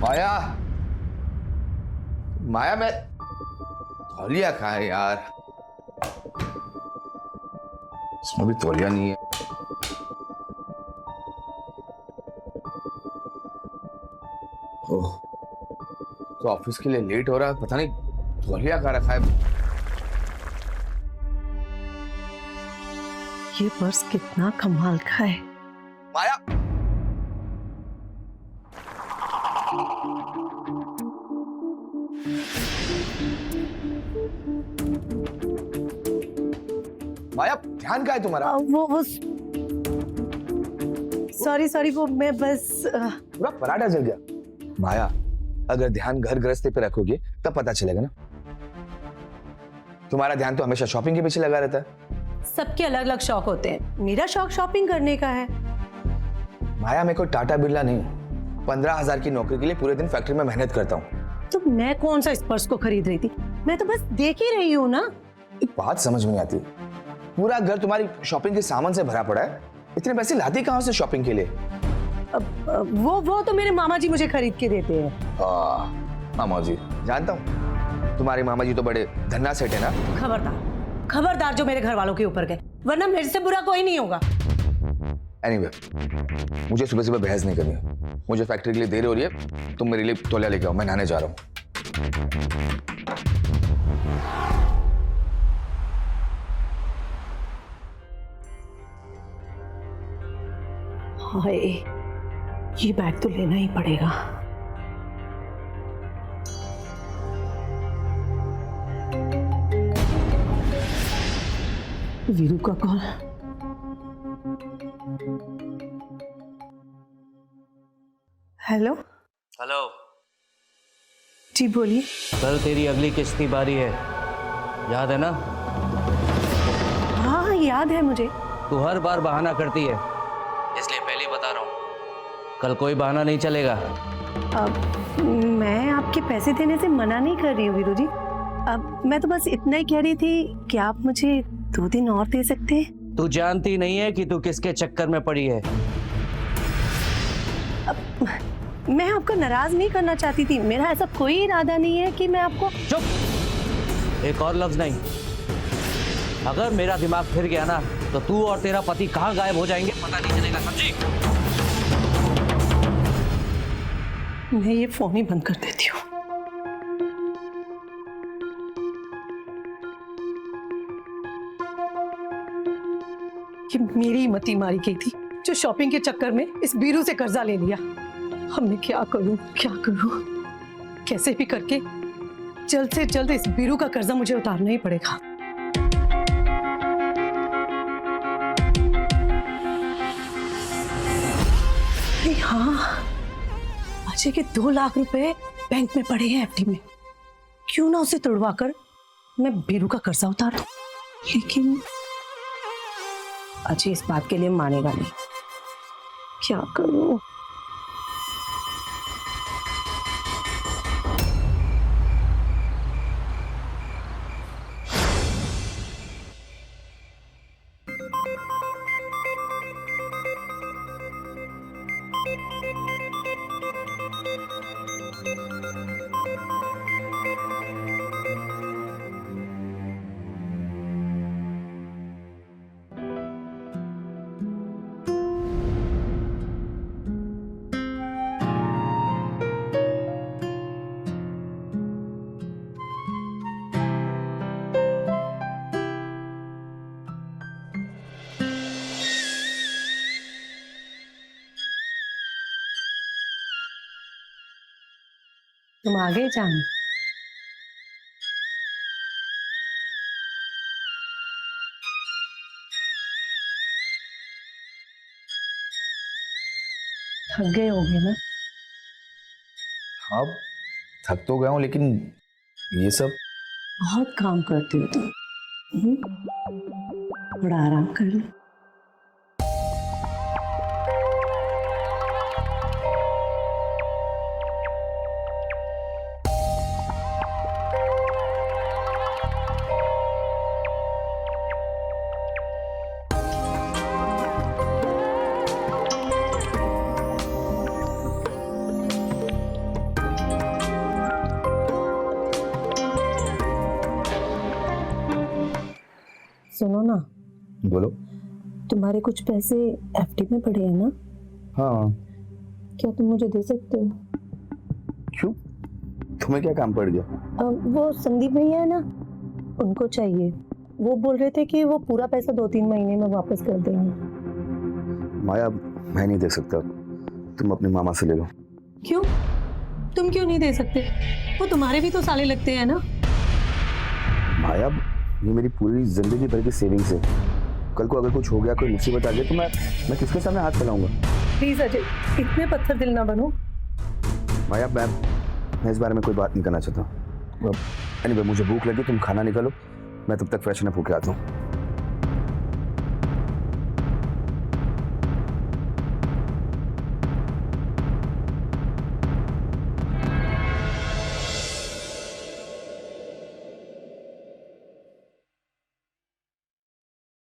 माया, माया, मैं तौलिया कहाँ है यार? इसमें भी तौलिया नहीं है। ओह, तो ऑफिस के लिए लेट हो रहा है, पता नहीं तौलिया कहाँ रखा है। ये पर्स कितना कमाल का है। माया, माया, ध्यान कहाँ है तुम्हारा? वो सॉरी वो मैं बस पूरा पराठा जल गया। माया, अगर ध्यान घर गृहस्थी पे रखोगे तब पता चलेगा ना। तुम्हारा ध्यान तो हमेशा शॉपिंग के पीछे लगा रहता है। सबके अलग अलग शौक होते हैं, मेरा शौक शॉपिंग करने का है। माया, मैं कोई टाटा बिरला नहीं हूँ। 15,000 की नौकरी के लिए पूरे दिन फैक्ट्री में मेहनत करता हूँ। तो मैं कौन सा इस पर्स को खरीद रही थी? मैं तो बस देख ही रही हूँ ना। एक बात समझ में नहीं आती, पूरा घर तुम्हारी शॉपिंग के सामान से भरा पड़ा है, इतने पैसे लाती कहाँ से शॉपिंग के लिए? वो तो मेरे मामा जी मुझे खरीद के देते हैं। मामा जी, जानता हूँ तुम्हारे मामा जी तो बड़े धन्ना सेठ है ना। खबरदार खबरदार जो मेरे घर वालों के ऊपर गए, वरना मेरे से बुरा कोई नहीं होगा। एनीवे, मुझे सुबह सुबह बहस नहीं करनी है। मुझे फैक्ट्री के लिए देर हो रही है, तुम मेरे लिए तौलिया लेके आओ, मैं नहाने जा रहा हूँ। हाय, ये बैग तो लेना ही पड़ेगा। वीरू का कॉल। हेलो हेलो, जी बोलिए। कल तेरी अगली किस्त की बारी है, याद है ना? हाँ याद है मुझे। तू हर बार बहाना करती है, इसलिए पहले बता रहा हूँ, कल कोई बहाना नहीं चलेगा। अब मैं आपके पैसे देने से मना नहीं कर रही हूँ वीरू जी। अब मैं तो बस इतना ही कह रही थी कि आप मुझे 2 दिन और दे सकते हैं। तू जानती नहीं है कि तू किसके चक्कर में पड़ी है। अब मैं आपको नाराज नहीं करना चाहती थी, मेरा ऐसा कोई इरादा नहीं है कि मैं आपको। चुप, एक और लफ्ज नहीं। अगर मेरा दिमाग फिर गया ना तो तू और तेरा पति कहाँ गायब हो जाएंगे पता नहीं चलेगा, समझी? मैं ये फोन ही बंद कर देती हूँ। ये मेरी मती मारी गई थी, जो शॉपिंग के चक्कर में इस बीरू से कर्जा ले लिया। अब मैं क्या करूं, कैसे भी करके जल्द से जल्द इस बीरू का कर्जा मुझे उतारना ही पड़ेगा। हाँ, अजय के 2 लाख रुपए बैंक में पड़े हैं एफडी में। क्यों ना उसे तुड़वाकर मैं बीरू का कर्जा उतार दूं। लेकिन अजय इस बात के लिए मानेगा नहीं। क्या करूं? तुम आ गए जान। थक गए होगे ना? हाँ, थक तो गया हूँ, लेकिन ये सब। बहुत काम करते हो तुम। थोड़ा आराम कर लो। सुनो ना, बोलो। तुम्हारे कुछ पैसे एफडी में पड़े हैं ना? हाँ। क्या तुम मुझे दे सकते हो? क्यों, तुम्हें क्या काम पड़ गया? वो संदीप भैया है ना, उनको चाहिए। वो बोल रहे थे कि वो पूरा पैसा 2-3 महीने में वापस कर देंगे। माया, मैं नहीं दे सकता, तुम अपनी मामा से ले लो। क्यों? तुम क्यों नहीं दे सकते? वो तुम्हारे भी तो साले लगते हैं ना। माया, ये मेरी पूरी जिंदगी भर की सेविंग्स है। कल को अगर कुछ हो गया, कोई मुसीबत आ गई तो मैं किसके सामने हाथ फैलाऊंगा? प्लीज अजय, इतने पत्थर दिल ना बनो। माया, मैं इस बारे में कोई बात नहीं करना चाहता। एनीवे, मुझे भूख लगी, तुम खाना निकालो, मैं तब तक फ्रेशन अप होके आता हूँ।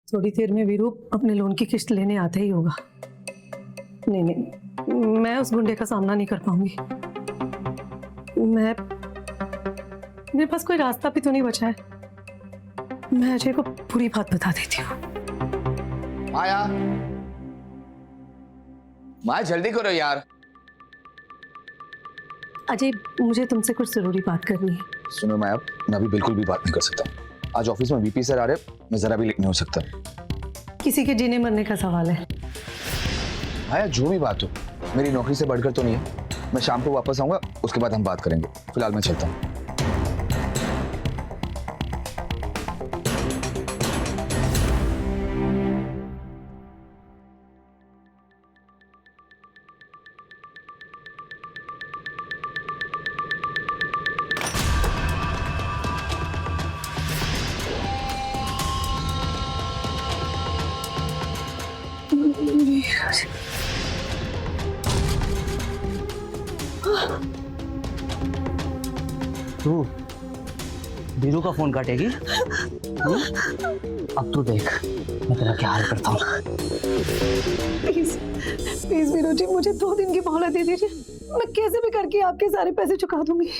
थोड़ी देर में वीरू अपने लोन की किस्त लेने आता ही होगा। नहीं, मैं उस गुंडे का सामना नहीं कर पाऊंगी। मेरे पास कोई रास्ता भी तो नहीं बचा है। मैं अजय को पूरी बात बता देती हूँ। माया जल्दी करो यार। अजय, मुझे तुमसे कुछ जरूरी बात करनी है। सुनो माया, मैं अभी बिल्कुल भी बात नहीं कर सकता। आज ऑफिस में वीपी सर आ रहे, मैं जरा भी लेट नहीं हो सकता। किसी के जीने मरने का सवाल है। माया, जो भी बात हो, मेरी नौकरी से बढ़कर तो नहीं है। मैं शाम को वापस आऊंगा, उसके बाद हम बात करेंगे। फिलहाल मैं चलता हूँ। तू वीरू का फोन काटेगी? अब तू देख मैं तेरा क्या हाल करता हूँ। प्लीज प्लीज वीरू जी, मुझे 2 दिन की मोहलत दे दीजिए। मैं कैसे भी करके आपके सारे पैसे चुका दूंगी।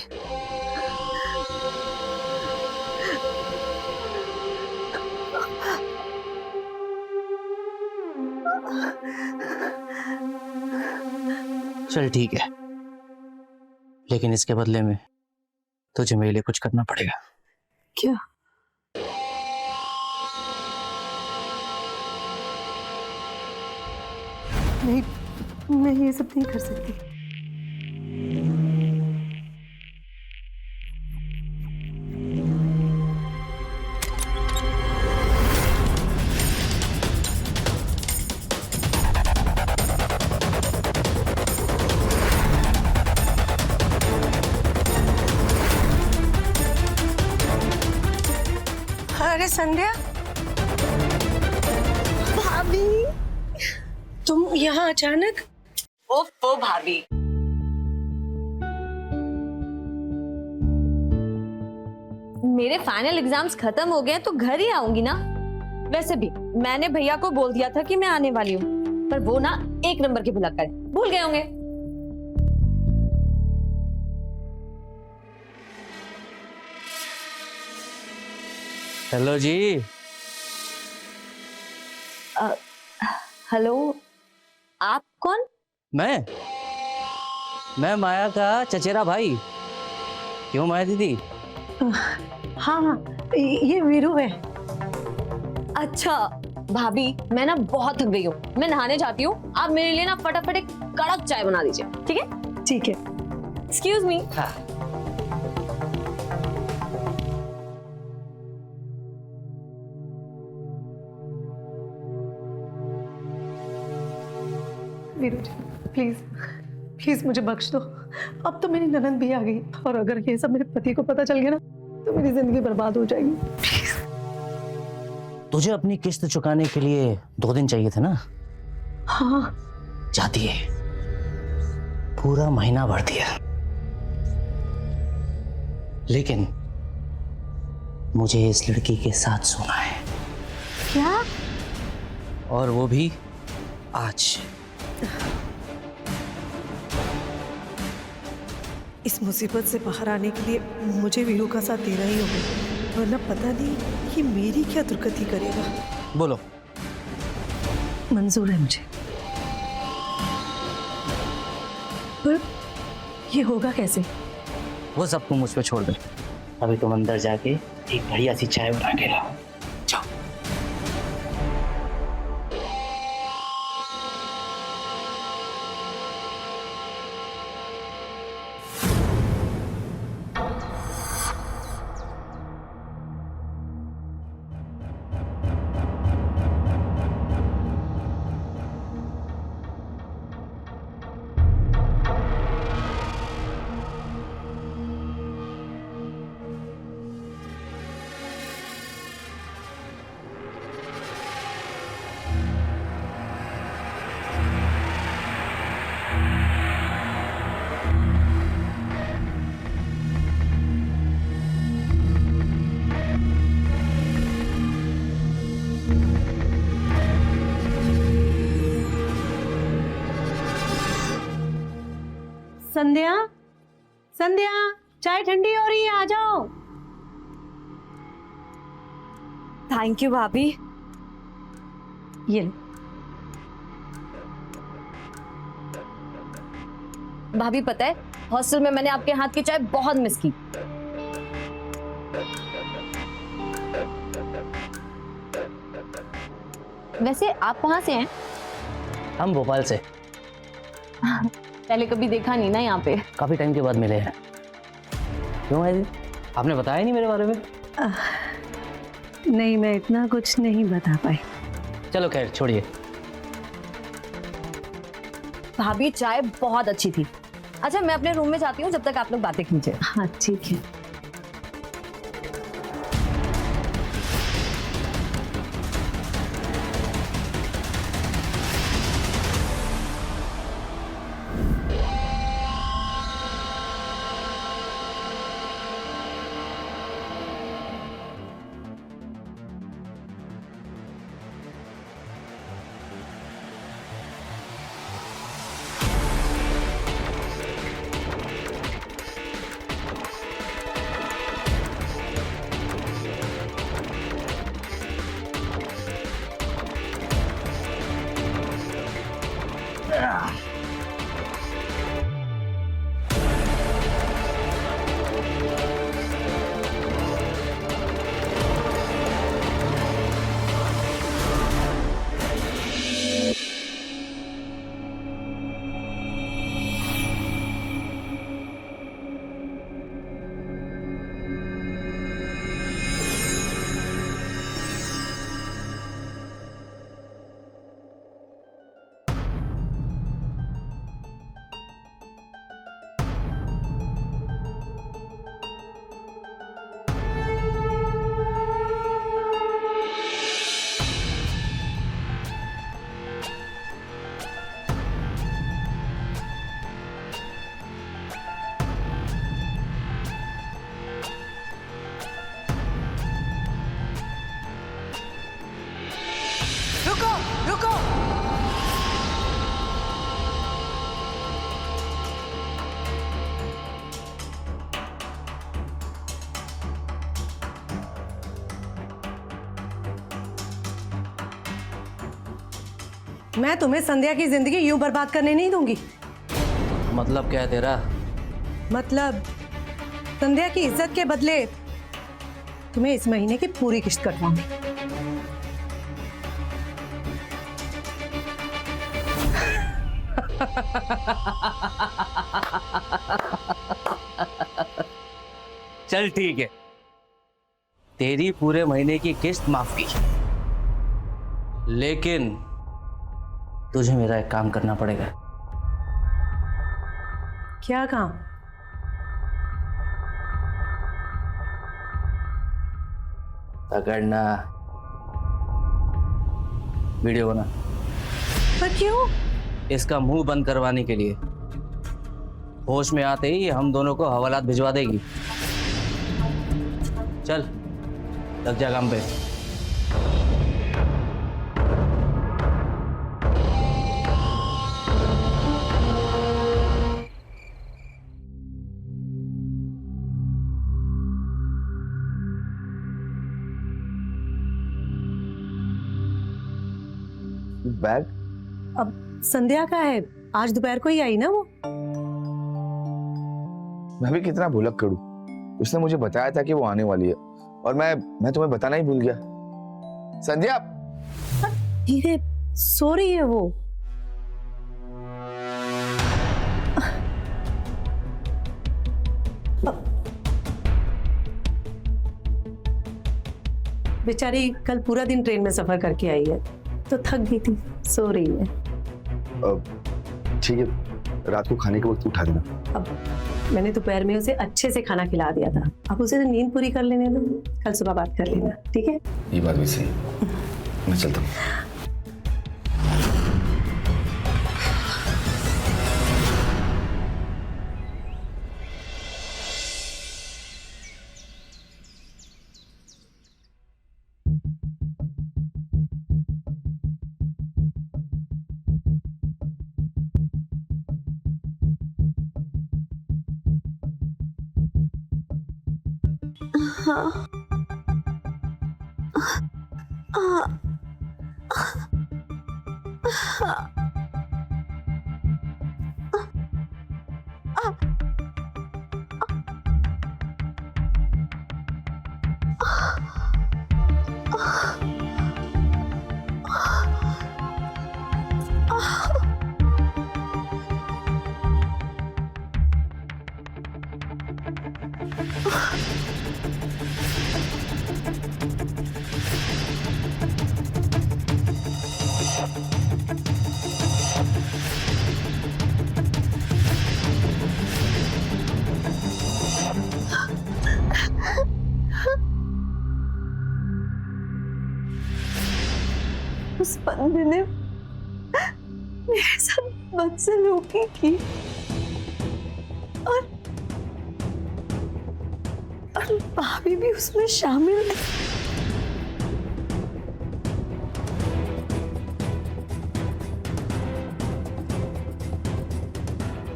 चल ठीक है, लेकिन इसके बदले में तुझे मेरे लिए कुछ करना पड़ेगा। क्या? नहीं, मैं ये सब नहीं कर सकती। अरे संध्या, भाभी, तुम यहाँ अचानक? ओफो भाभी, मेरे फाइनल एग्जाम्स खत्म हो गए तो घर ही आऊंगी ना। वैसे भी मैंने भैया को बोल दिया था कि मैं आने वाली हूँ, पर वो ना 1 नंबर के भुलक्कड़ है, भूल गए होंगे। हेलो जी। हेलो, आप कौन? मैं माया का चचेरा भाई। क्यों माया दीदी? हाँ, ये वीरू है। अच्छा भाभी, मैं ना बहुत थक गई हूँ, मैं नहाने जाती हूँ। आप मेरे लिए ना फटाफट एक कड़क चाय बना दीजिए, ठीक है? ठीक है। Excuse me. हाँ। वीरू जी, प्लीज प्लीज मुझे बख्श दो। अब तो मेरी ननद भी आ गई, और अगर ये सब मेरे पति को पता चल गया ना तो मेरी जिंदगी बर्बाद हो जाएगी। प्लीज। तुझे अपनी किस्त चुकाने के लिए 2 दिन चाहिए थे ना? हाँ। जाती है, पूरा महीना भर दिया, लेकिन मुझे इस लड़की के साथ सोना है। क्या? और वो भी आज। इस मुसीबत से बाहर आने के लिए मुझे वीरू का साथ देना ही होगा। वरना पता नहीं कि मेरी क्या दुर्गति करेगा। बोलो। मंजूर है मुझे, पर ये होगा कैसे? वो सब तुम मुझ पे छोड़ दे। अभी तुम अंदर जाके एक बढ़िया सी चाय बना के लाओ। जाओ। संध्या, संध्या, चाय ठंडी हो रही है, आ जाओ। थैंक यू भाभी। ये लो। भाभी पता है, हॉस्टल में मैंने आपके हाथ की चाय बहुत मिस की। वैसे आप कहाँ से हैं? हम भोपाल से। पहले कभी देखा नहीं ना यहाँ पे। काफी टाइम के बाद मिले हैं। क्यों है जी? आपने बताया नहीं मेरे बारे में? नहीं, मैं इतना कुछ नहीं बता पाई। चलो खैर छोड़िए। भाभी चाय बहुत अच्छी थी। अच्छा मैं अपने रूम में जाती हूँ, जब तक आप लोग बातें कीजिए। हाँ ठीक है। रुको, रुको। मैं तुम्हें संध्या की जिंदगी यूं बर्बाद करने नहीं दूंगी। मतलब क्या है तेरा? मतलब संध्या की इज्जत के बदले तुम्हें इस महीने की पूरी किश्त कटवाऊंगी। चल ठीक है, तेरी पूरे महीने की किस्त माफ की, लेकिन तुझे मेरा एक काम करना पड़ेगा। क्या काम? पकड़ना, वीडियो बना। पर क्यों? इसका मुंह बंद करवाने के लिए। होश में आते ही हम दोनों को हवालात भिजवा देगी। चल लग जा काम पे। बैग? अब संध्या का है, आज दोपहर को ही आई ना वो। मैं भी कितना भुलक करूं, उसने मुझे बताया था कि वो आने वाली है और मैं तुम्हें बताना ही भूल गया। संध्या, धीरे सो रही है वो। बेचारी कल पूरा दिन ट्रेन में सफर करके आई है तो थक गई थी, सो रही है। ठीक है, रात को खाने के वक्त उठा देना। अब मैंने दोपहर में उसे अच्छे से खाना खिला दिया था, अब उसे नींद पूरी कर लेने दो, कल सुबह बात कर लेना, ठीक है? ये बात भी सही है। मैं चलता हूँ। उस बंदे ने मेरे साथ बदसलूकी की और भाभी भी उसमें शामिल थी।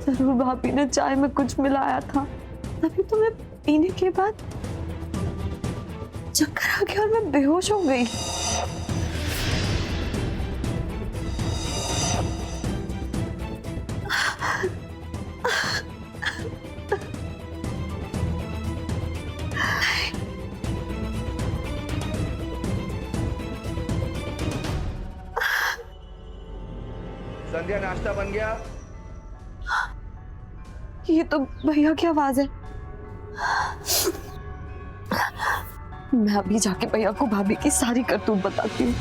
जरूर भाभी ने चाय में कुछ मिलाया था, तभी तो मैं पीने के बाद चक्कर आ गया और मैं बेहोश हो गई। संध्या, नाश्ता बन गया? ये तो भैया की आवाज है। मैं अभी जाके भैया को भाभी की सारी करतूत बताती हूँ।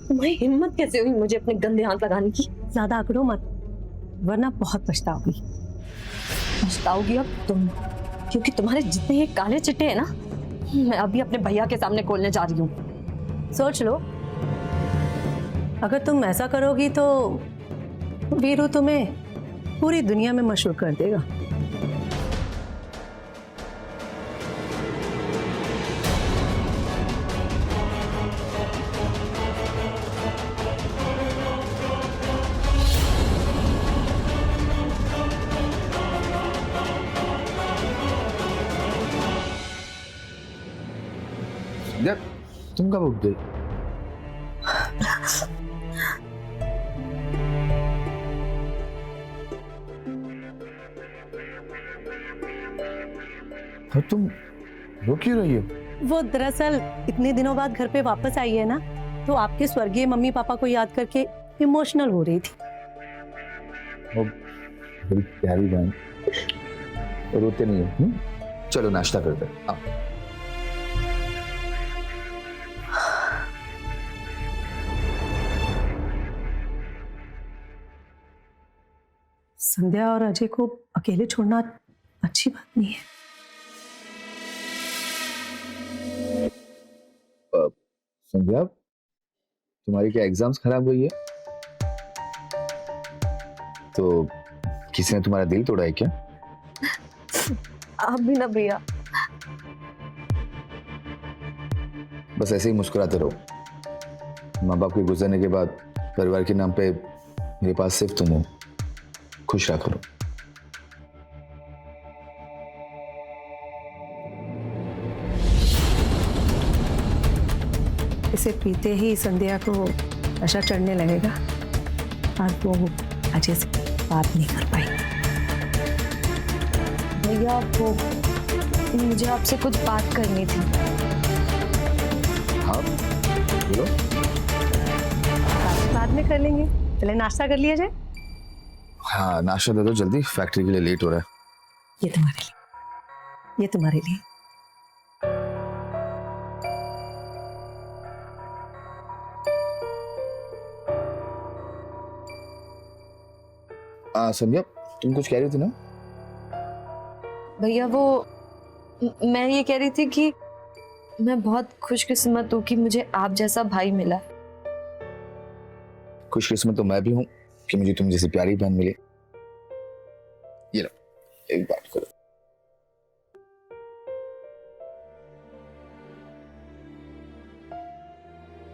तुम्हारी हिम्मत कैसे हुई मुझे अपने गंदे हाथ लगाने की? ज्यादा अकड़ो मत, वरना बहुत पछताओगी। पछताओगी अब तुम, क्योंकि तुम्हारे जितने ये काले चिट्टे हैं ना, मैं अभी अपने भैया के सामने खोलने जा रही हूँ। सोच लो, अगर तुम ऐसा करोगी तो वीरू तुम्हें पूरी दुनिया में मशहूर कर देगा। यार, तुम कब उठ गई? और तुम रो क्यों रही हो? वो दरअसल इतने दिनों बाद घर पे वापस आई है ना, तो आपके स्वर्गीय मम्मी पापा को याद करके इमोशनल हो रही थी। मेरी प्यारी बहन, रोते नहीं हो? चलो नाश्ता करते हैं। आओ। संध्या और अजय को अकेले छोड़ना अच्छी बात नहीं है। संध्या, तुम्हारी क्या एग्जाम्स खराब हुई है? तो किसी ने तुम्हारा दिल तोड़ा है क्या? आप भी ना भैया। बस ऐसे ही मुस्कुराते रहो। माँ बाप के गुजरने के बाद परिवार के नाम पे मेरे पास सिर्फ तुम हो। खुश रहा करो। इसे पीते ही संध्या को नशा चढ़ने लगेगा और वो अजय से बात नहीं कर पाएगी। भैया वो मुझे आपसे कुछ बात करनी थी। हाँ बोलो। बाद में कर लेंगे, पहले नाश्ता कर लिया जाए। हाँ नाश्ता दे दो जल्दी, फैक्ट्री के लिए लेट हो रहा है। ये तुम्हारे लिए, ये तुम्हारे लिए। संध्या तुम कुछ कह रही थी ना? भैया वो मैं ये कह रही थी कि मैं बहुत खुशकिस्मत हूँ कि मुझे आप जैसा भाई मिला। खुशकिस्मत तो मैं भी हूँ कि मुझे तुम जैसी प्यारी बहन मिली। ये लो, एक बात करो।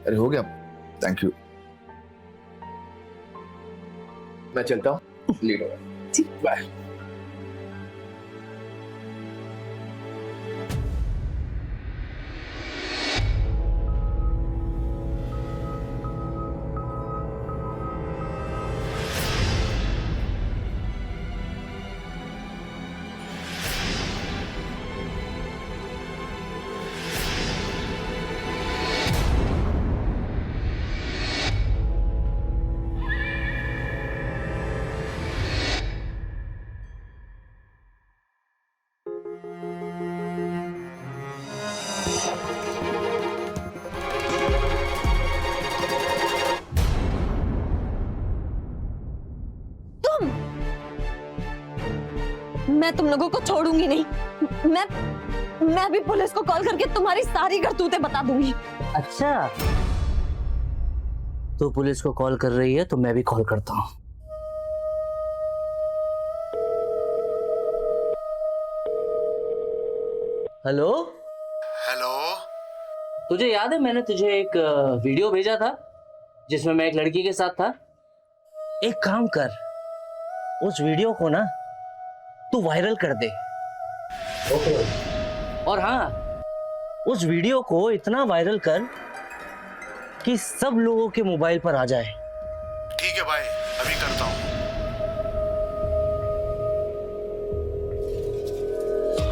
अरे हो गया, थैंक यू। मैं चलता हूँ, लेट हो रहा है। बाय। मैं तुम लोगों को छोड़ूंगी नहीं। मैं भी पुलिस को कॉल करके तुम्हारी सारी करतूतें बता दूंगी। अच्छा, तो पुलिस को कॉल कर रही है तो मैं भी कॉल करता हूँ। Hello hello. तुझे याद है मैंने तुझे एक वीडियो भेजा था जिसमें मैं एक लड़की के साथ था? एक काम कर, उस वीडियो को ना तू वायरल कर दे। ओके। और हाँ, उस वीडियो को इतना वायरल कर कि सब लोगों के मोबाइल पर आ जाए। ठीक है भाई, अभी करता हूँ।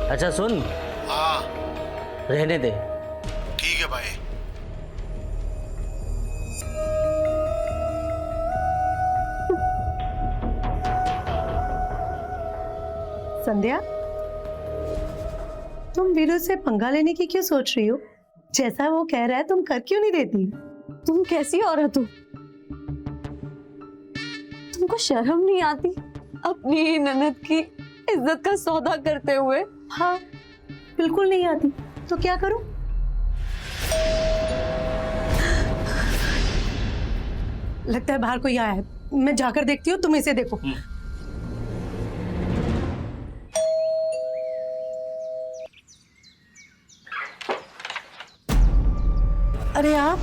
अच्छा सुन, हाँ रहने दे। ठीक है भाई। संध्या, तुम वीरू से पंगा लेने की क्यों सोच रही हो? जैसा वो कह रहा है तुम कर क्यों नहीं देती? तुम कैसी औरत हो? तुमको शर्म नहीं आती अपनी ही ननद की इज्जत का सौदा करते हुए? हाँ बिल्कुल नहीं आती, तो क्या करूं? लगता है बाहर कोई आया है, मैं जाकर देखती हूँ, तुम इसे देखो। अरे आप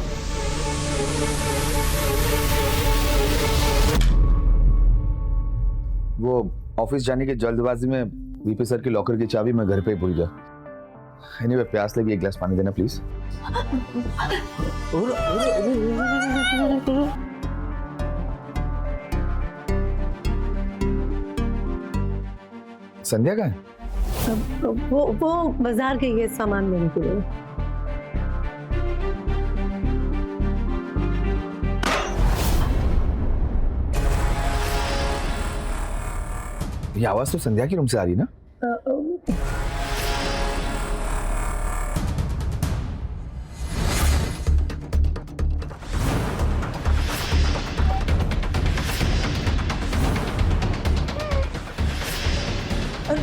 वो ऑफिस जाने की जल्दबाजी में वीपी सर की लॉकर की चाबी मैं घर पे ही भूल गया। एनीवे, प्यास लगी, एक गिलास पानी देना प्लीज। संध्या का है? वो बाजार गई है सामान लेने के लिए। ये आवाज तो संध्या की रूम से आ रही ना?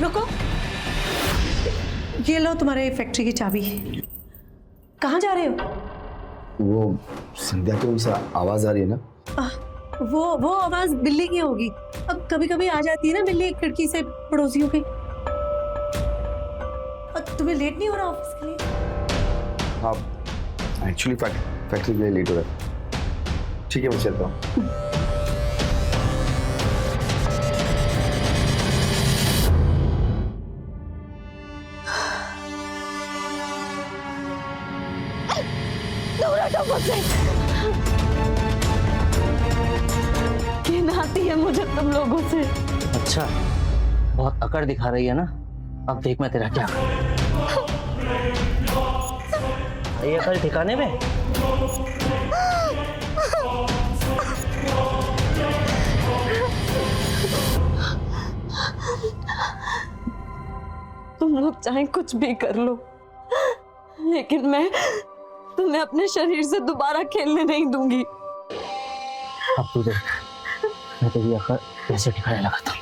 रुको, ये लो तुम्हारे फैक्ट्री की चाबी। कहाँ जा रहे हो? वो संध्या की रूम से आवाज आ रही है ना? वो आवाज बिल्ली की होगी। अब कभी कभी आ जाती है ना बिल्ली खिड़की से पड़ोसियों की। तुम्हें लेट नहीं हो रहा ऑफिस के लिए? हाँ, एक्चुअली फैक्ट्री के लिए लेट हो रहा है। ठीक है, मैं चलता हूँ। आती है मुझे तुम लोगों से। अच्छा, बहुत अकड़ दिखा रही है ना। अब देख मैं तेरा क्या करूं। ये अकड़ ठिकाने में। तुम लोग चाहे कुछ भी कर लो, लेकिन मैं तुम्हें अपने शरीर से दोबारा खेलने नहीं दूंगी। अब तू देख, मैं तेरी अकड़ कैसे ठिकाने लगाता हूँ।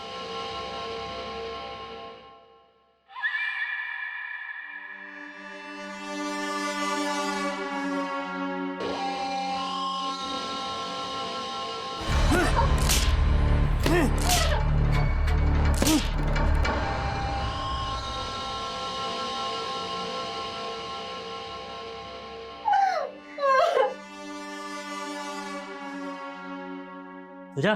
पूजा,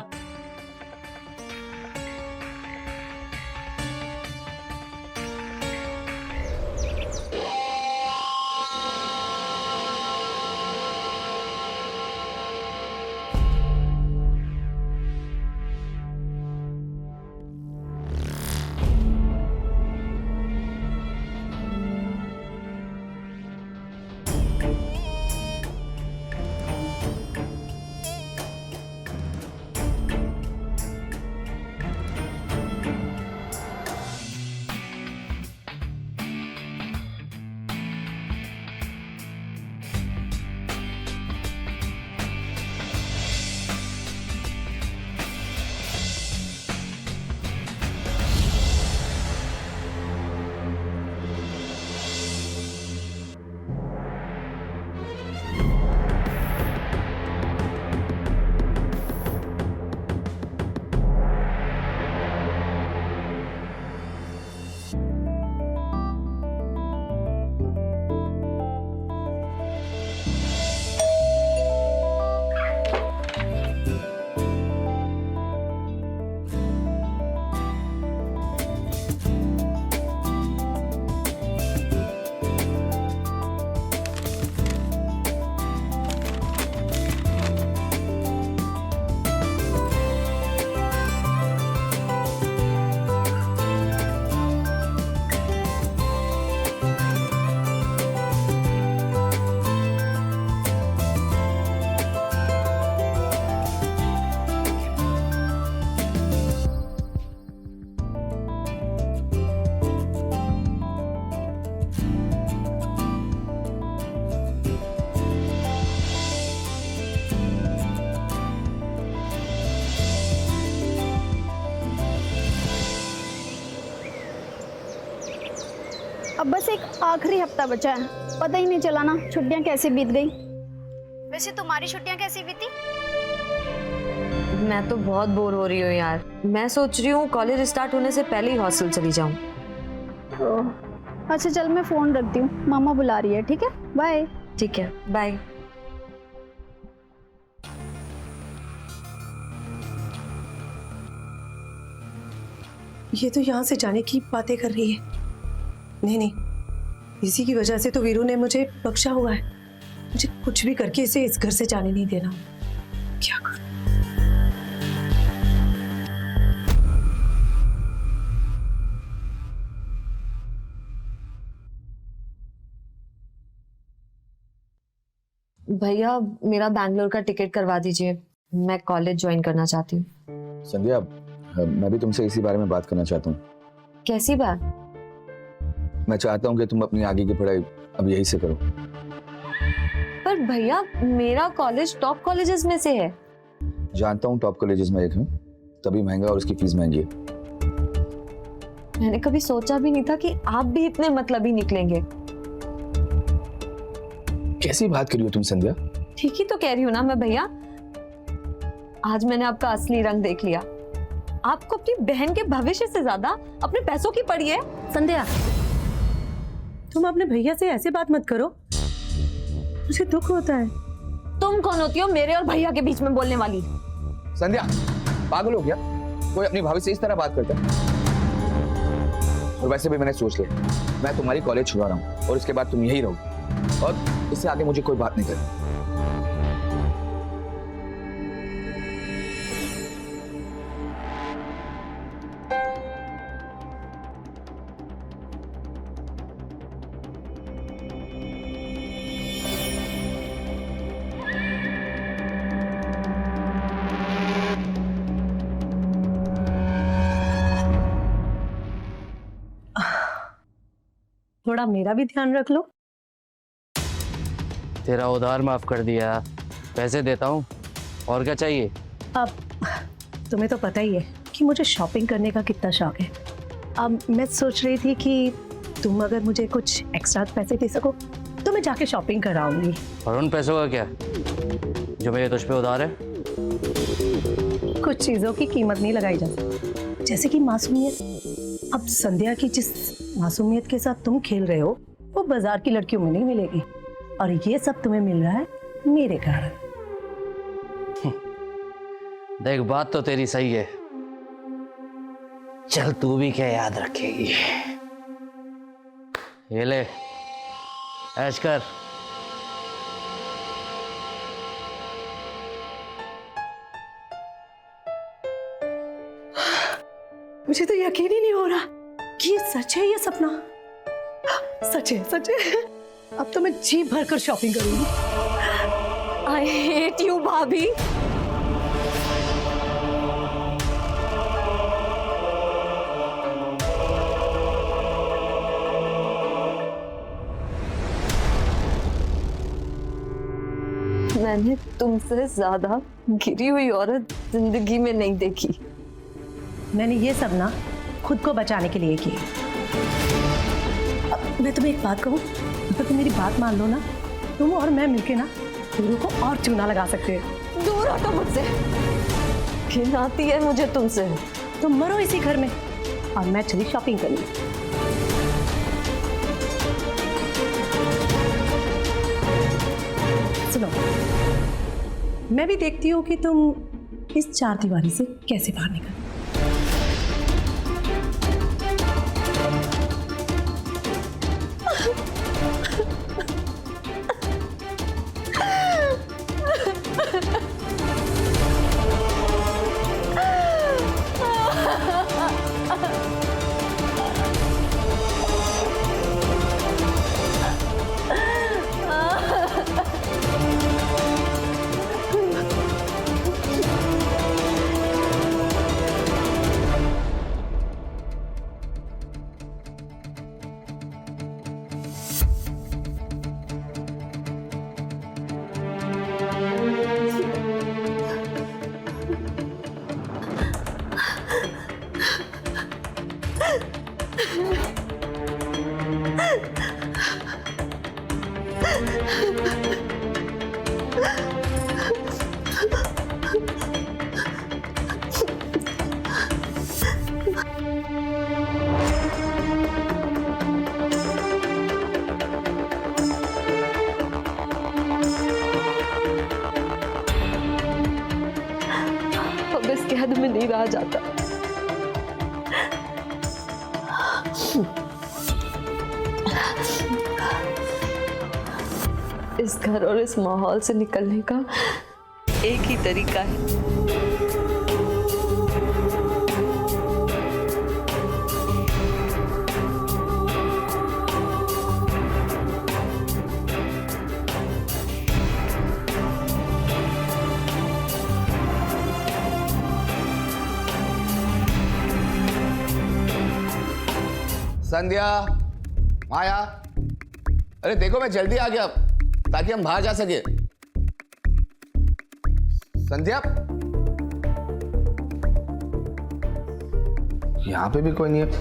अब बस एक आखिरी हफ्ता बचा है, पता ही नहीं चला ना छुट्टियां कैसे बीत गई। वैसे तुम्हारी छुट्टियां कैसी बीती? मैं तो बहुत बोर हो रही हूँ यार। मैं सोच रही हूँ कॉलेज स्टार्ट होने से पहले ही हॉस्टल चली जाऊँ। अच्छा चल, मैं फोन रखती हूँ, मामा बुला रही है। ठीक है, बाय। ठीक है, बाय। ये तो यहाँ से जाने की बातें कर रही है। नहीं, इसी की वजह से तो वीरू ने मुझे बख्शा हुआ है। मुझे कुछ भी करके इसे इस घर से जाने नहीं देना। क्या करूं? भैया मेरा बैंगलोर का टिकट करवा दीजिए, मैं कॉलेज ज्वाइन करना चाहती हूँ। संध्या, मैं भी तुमसे इसी बारे में बात करना चाहता हूँ। कैसी बात? मैं चाहता हूँ कि तुम अपनी आगे की पढ़ाई अब यहीं से करो। पर भैया मेरा कॉलेज टॉप कॉलेजेस में से है। जानता हूँ टॉप कॉलेजेस में एक है, तभी महंगा और उसकी फीस महंगी है। मैंने कभी सोचा भी नहीं था कि आप भी इतने मतलबी निकलेंगे। कैसी बात कर रही हो तुम संध्या? ठीक ही तो कह रही हूँ ना मैं भैया। आज मैंने आपका असली रंग देख लिया। आपको अपनी बहन के भविष्य से ज्यादा अपने पैसों की पड़ी है। संध्या, तुम अपने भैया से ऐसे बात मत करो, मुझे दुख होता है। तुम कौन होती हो मेरे और भैया के बीच में बोलने वाली? संध्या, पागल हो गया? कोई अपनी भाभी से इस तरह बात करता है? और वैसे भी मैंने सोच लिया, मैं तुम्हारी कॉलेज छुड़ा रहा हूँ और इसके बाद तुम यही रहोगी और इससे आगे मुझे कोई बात नहीं करनी। थोड़ा मेरा भी ध्यान रख लो। तेरा उधार माफ कर दिया, पैसे देता हूँ, और क्या चाहिए? अब तुम्हें तो पता ही है कि मुझे शॉपिंग करने का कितना शौक है। अब मैं सोच रही थी कि तुम अगर मुझे कुछ एक्स्ट्रा पैसे दे सको तो मैं जाके शॉपिंग कराऊंगी। और उन पैसों का क्या जो मेरे तुझ पे उधार है? कुछ चीजों की कीमत नहीं लगाई जा सकती, जैसे कि मासूमियत। अब संध्या की जिस मासूमियत के साथ तुम खेल रहे हो वो बाजार की लड़कियों में नहीं मिलेगी, और ये सब तुम्हें मिल रहा है मेरे कारण। देख, बात तो तेरी सही है, चल तू भी क्या याद रखेगी। ये ले, ऐश कर। मुझे तो यकीन ही नहीं हो रहा कि ये सच है, ये सपना सच है, सच है। अब तो मैं जी भर कर शॉपिंग करूंगी। आई हेट यू भाभी। मैंने तुमसे ज्यादा गिरी हुई औरत जिंदगी में नहीं देखी। मैंने ये सब ना खुद को बचाने के लिए किया। अब मैं तुम्हें एक बात कहूँ, अगर तुम मेरी बात मान लो ना, तुम और मैं मिलके ना गुरु को और चूना लगा सकते हैं। दूर हटो मुझसे, घिन आती है मुझे तुमसे। तुम मरो इसी घर में और मैं चली शॉपिंग करने। सुनो, मैं भी देखती हूँ कि तुम इस चार दीवारी से कैसे बाहर निकल। अब इसके हद में नहीं रहा जाता। इस घर और इस माहौल से निकलने का एक ही तरीका है। संध्या, माया, अरे देखो मैं जल्दी आ गया ताकि हम बाहर जा सके। संध्या, यहां पे भी कोई नहीं है।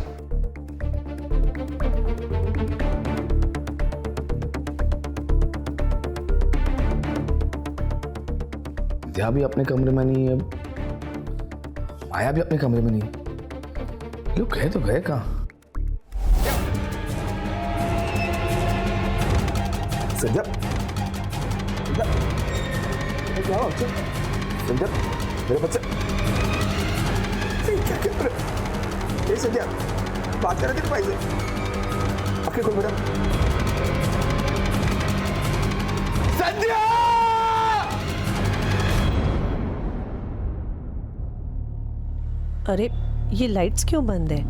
संध्या भी अपने कमरे में नहीं है, माया भी अपने कमरे में नहीं है। लोग गए तो गए कहाँ? संध्या, संध्या, क्या हुआ? संध्या, मेरे बच्चे, क्या कर रहे हो? ये संध्या, बात कर रहे थे भाई से। आपके खोल बेटा। संध्या! अरे ये लाइट्स क्यों बंद है?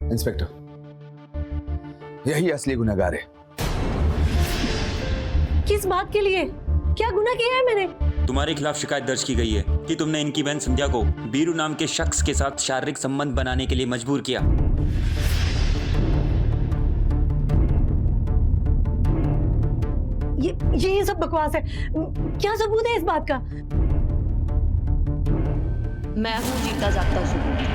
इंस्पेक्टर, यही असली गुनहगार है। किस बात के लिए? क्या गुनाह किया है मैंने? तुम्हारे खिलाफ शिकायत दर्ज की गई है कि तुमने इनकी बहन संध्या को बीरू नाम के शख्स के साथ शारीरिक संबंध बनाने के लिए मजबूर किया। ये सब बकवास है। क्या सबूत है इस बात का? मैं हूँ जीता जागता सबूत।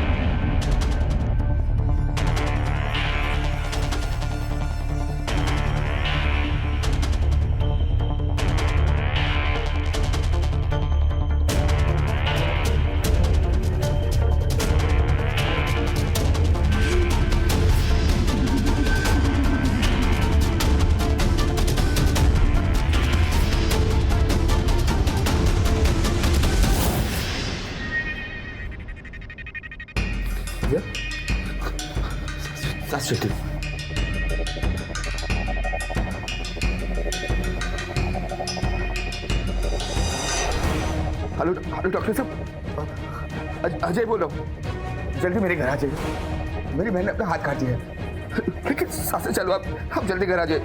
हेलो हेलो डॉक्टर साहब, अजय बोल रहा हूँ। जल्दी मेरे घर आ जाइए, मेरी बहन ने अपना हाथ काट दिया है। लेकिन साथ चलो आप जल्दी घर आ जाइए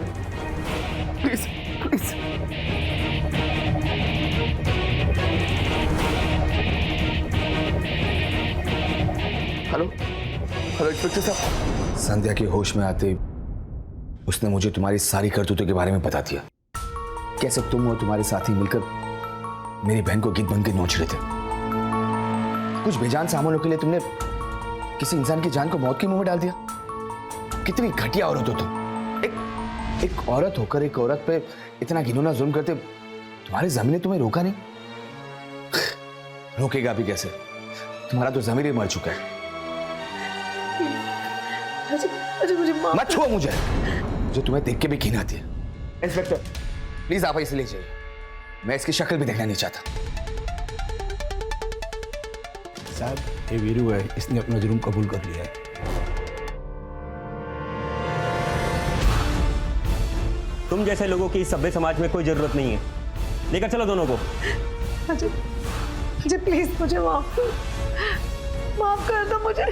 please please. Hello hello inspector साहब। संध्या के होश में आते उसने मुझे तुम्हारी सारी करतूतों के बारे में बता दिया। कैसे तुम और तुम्हारे साथी मिलकर मेरी बहन को गीत बन के नोच रहे थे। कुछ बेजान सामानों के लिए तुमने किसी इंसान की जान को मौत के मुंह में डाल दिया। कितनी घटिया औरत हो तुम। एक औरत होकर एक औरत पे इतना घिनौना जुल्म करते तुम्हारी ज़मीन ने तुम्हें रोका नहीं। रोकेगा भी कैसे? तुम्हारा तो ज़मीर ही मर चुका है। मुझे मत छुओ मुझे, जो तुम्हें देख के भी घिन आती है। इंस्पेक्टर प्लीज आप इसे ले जाइए, मैं इसकी शक्ल भी देखना नहीं चाहता। साहब ये वीरू है, इसने अपना जुर्म कबूल कर लिया है। तुम जैसे लोगों की इस सभ्य समाज में कोई जरूरत नहीं है। लेकर चलो दोनों को। अजय प्लीज मुझे माफ कर दो मुझे।